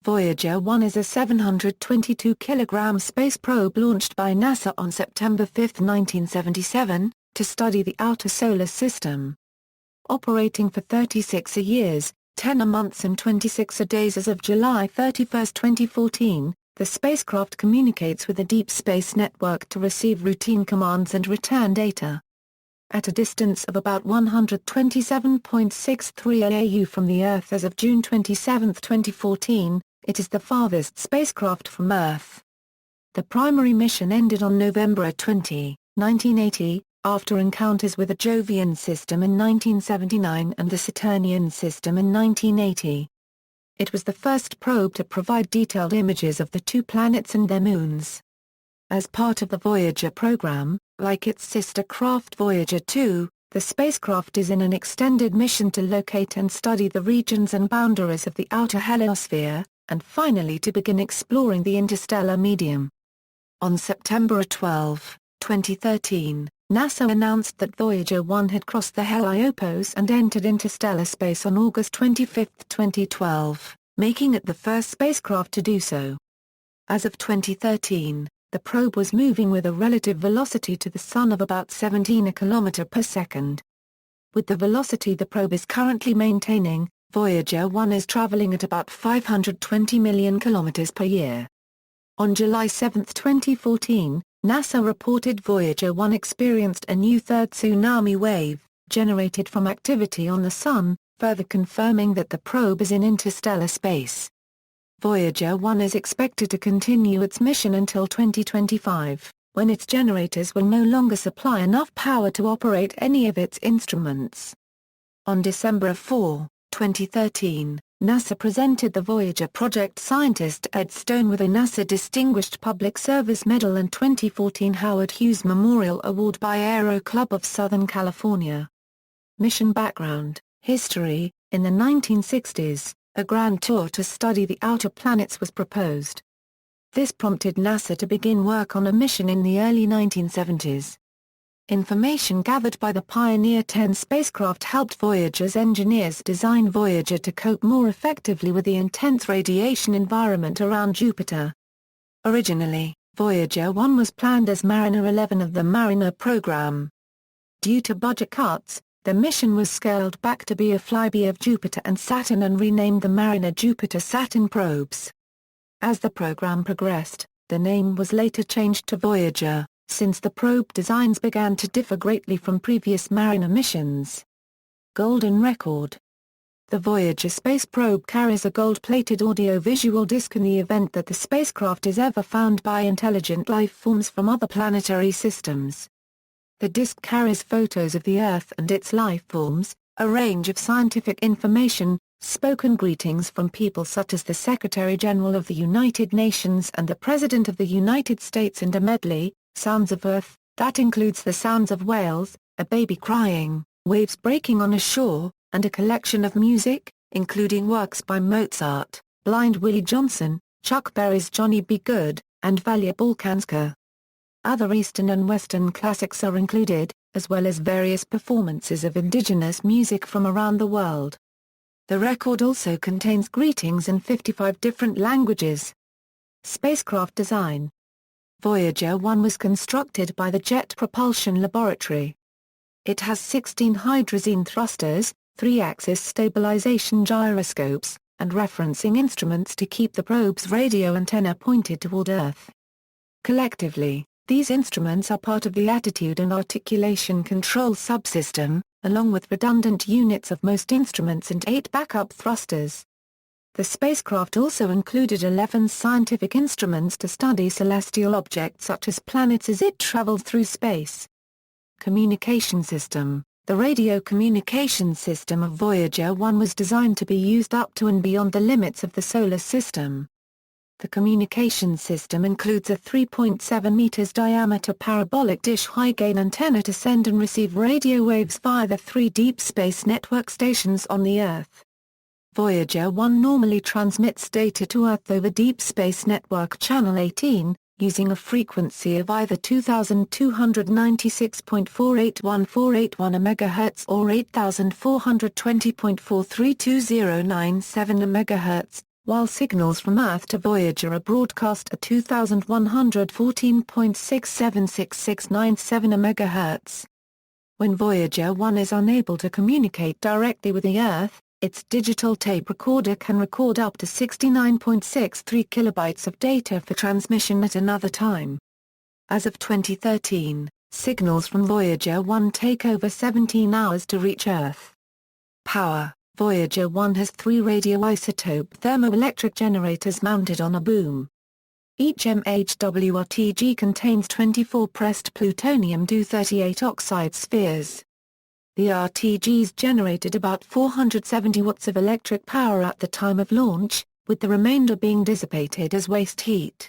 Voyager 1 is a 722 kg space probe launched by NASA on September 5, 1977, to study the outer solar system. Operating for 36 years, 10 months and 26 days as of July 31, 2014, the spacecraft communicates with the Deep Space Network to receive routine commands and return data. At a distance of about 127.63 AU from the Earth as of June 27, 2014, it is the farthest spacecraft from Earth. The primary mission ended on November 20, 1980, after encounters with the Jovian system in 1979 and the Saturnian system in 1980. It was the first probe to provide detailed images of the two planets and their moons. As part of the Voyager program, like its sister craft Voyager 2, the spacecraft is in an extended mission to locate and study the regions and boundaries of the outer heliosphere, and finally to begin exploring the interstellar medium. On September 12, 2013, NASA announced that Voyager 1 had crossed the heliopause and entered interstellar space on August 25, 2012, making it the first spacecraft to do so. As of 2013, the probe was moving with a relative velocity to the Sun of about 17 km per second. With the velocity the probe is currently maintaining, Voyager 1 is traveling at about 520 million kilometers per year. On July 7, 2014, NASA reported Voyager 1 experienced a new third tsunami wave, generated from activity on the Sun, further confirming that the probe is in interstellar space. Voyager 1 is expected to continue its mission until 2025, when its generators will no longer supply enough power to operate any of its instruments. On December 4, 2013, NASA presented the Voyager project scientist Ed Stone with a NASA Distinguished Public Service Medal and 2014 Howard Hughes Memorial Award by Aero Club of Southern California. Mission background: history. In the 1960s, a grand tour to study the outer planets was proposed. This prompted NASA to begin work on a mission in the early 1970s. Information gathered by the Pioneer 10 spacecraft helped Voyager's engineers design Voyager to cope more effectively with the intense radiation environment around Jupiter. Originally, Voyager 1 was planned as Mariner 11 of the Mariner program. Due to budget cuts, the mission was scaled back to be a flyby of Jupiter and Saturn and renamed the Mariner Jupiter-Saturn probes. As the program progressed, the name was later changed to Voyager, since the probe designs began to differ greatly from previous Mariner missions. Golden record. The Voyager space probe carries a gold-plated audio-visual disc in the event that the spacecraft is ever found by intelligent life forms from other planetary systems. The disc carries photos of the Earth and its life forms, a range of scientific information, spoken greetings from people such as the Secretary-General of the United Nations and the President of the United States, and a medley, sounds of Earth, that includes the sounds of whales, a baby crying, waves breaking on a shore, and a collection of music, including works by Mozart, Blind Willie Johnson, Chuck Berry's Johnny B. Good, and Valia Balkanska. Other Eastern and Western classics are included, as well as various performances of indigenous music from around the world. The record also contains greetings in 55 different languages. Spacecraft design. Voyager 1 was constructed by the Jet Propulsion Laboratory. It has 16 hydrazine thrusters, 3-axis stabilization gyroscopes, and referencing instruments to keep the probe's radio antenna pointed toward Earth. Collectively, these instruments are part of the attitude and articulation control subsystem, along with redundant units of most instruments and 8 backup thrusters. The spacecraft also included 11 scientific instruments to study celestial objects such as planets as it traveled through space. Communication system. The radio communication system of Voyager 1 was designed to be used up to and beyond the limits of the solar system. The communication system includes a 3.7 meters diameter parabolic dish high-gain antenna to send and receive radio waves via the 3 Deep Space Network stations on the Earth. Voyager 1 normally transmits data to Earth over Deep Space Network Channel 18, using a frequency of either 2296.481,481 MHz or 8420.432097 MHz, while signals from Earth to Voyager are broadcast at 2114.676697 MHz. When Voyager 1 is unable to communicate directly with the Earth, its digital tape recorder can record up to 69.63 kilobytes of data for transmission at another time. As of 2013, signals from Voyager 1 take over 17 hours to reach Earth. Power: Voyager 1 has 3 radioisotope thermoelectric generators mounted on a boom. Each MHWRTG contains 24 pressed plutonium-238 oxide spheres. The RTGs generated about 470 watts of electric power at the time of launch, with the remainder being dissipated as waste heat.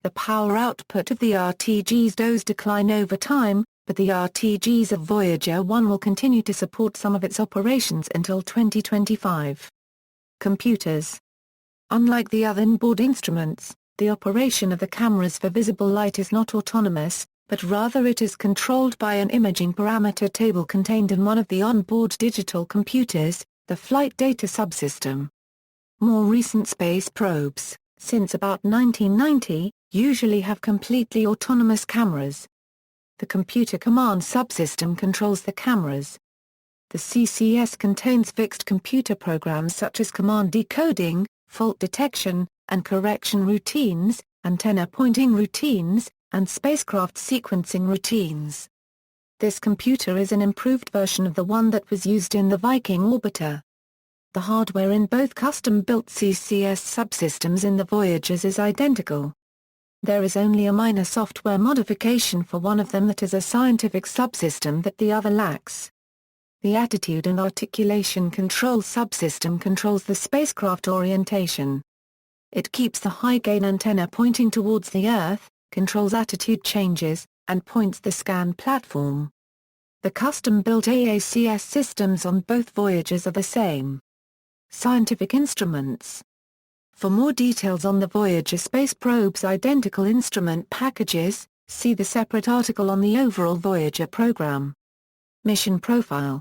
The power output of the RTGs does decline over time, but the RTGs of Voyager 1 will continue to support some of its operations until 2025. Computers. Unlike the other onboard instruments, the operation of the cameras for visible light is not autonomous, but rather it is controlled by an imaging parameter table contained in one of the onboard digital computers, the Flight Data Subsystem. More recent space probes, since about 1990, usually have completely autonomous cameras. The Computer Command Subsystem controls the cameras. The CCS contains fixed computer programs such as command decoding, fault detection, and correction routines, antenna pointing routines, and spacecraft sequencing routines. This computer is an improved version of the one that was used in the Viking orbiter. The hardware in both custom-built CCS subsystems in the Voyagers is identical. There is only a minor software modification for one of them that is a scientific subsystem that the other lacks. The Attitude and Articulation Control subsystem controls the spacecraft orientation. It keeps the high-gain antenna pointing towards the Earth, controls attitude changes, and points the scan platform. The custom-built AACS systems on both Voyagers are the same. Scientific instruments. For more details on the Voyager space probe's identical instrument packages, see the separate article on the overall Voyager program. Mission profile.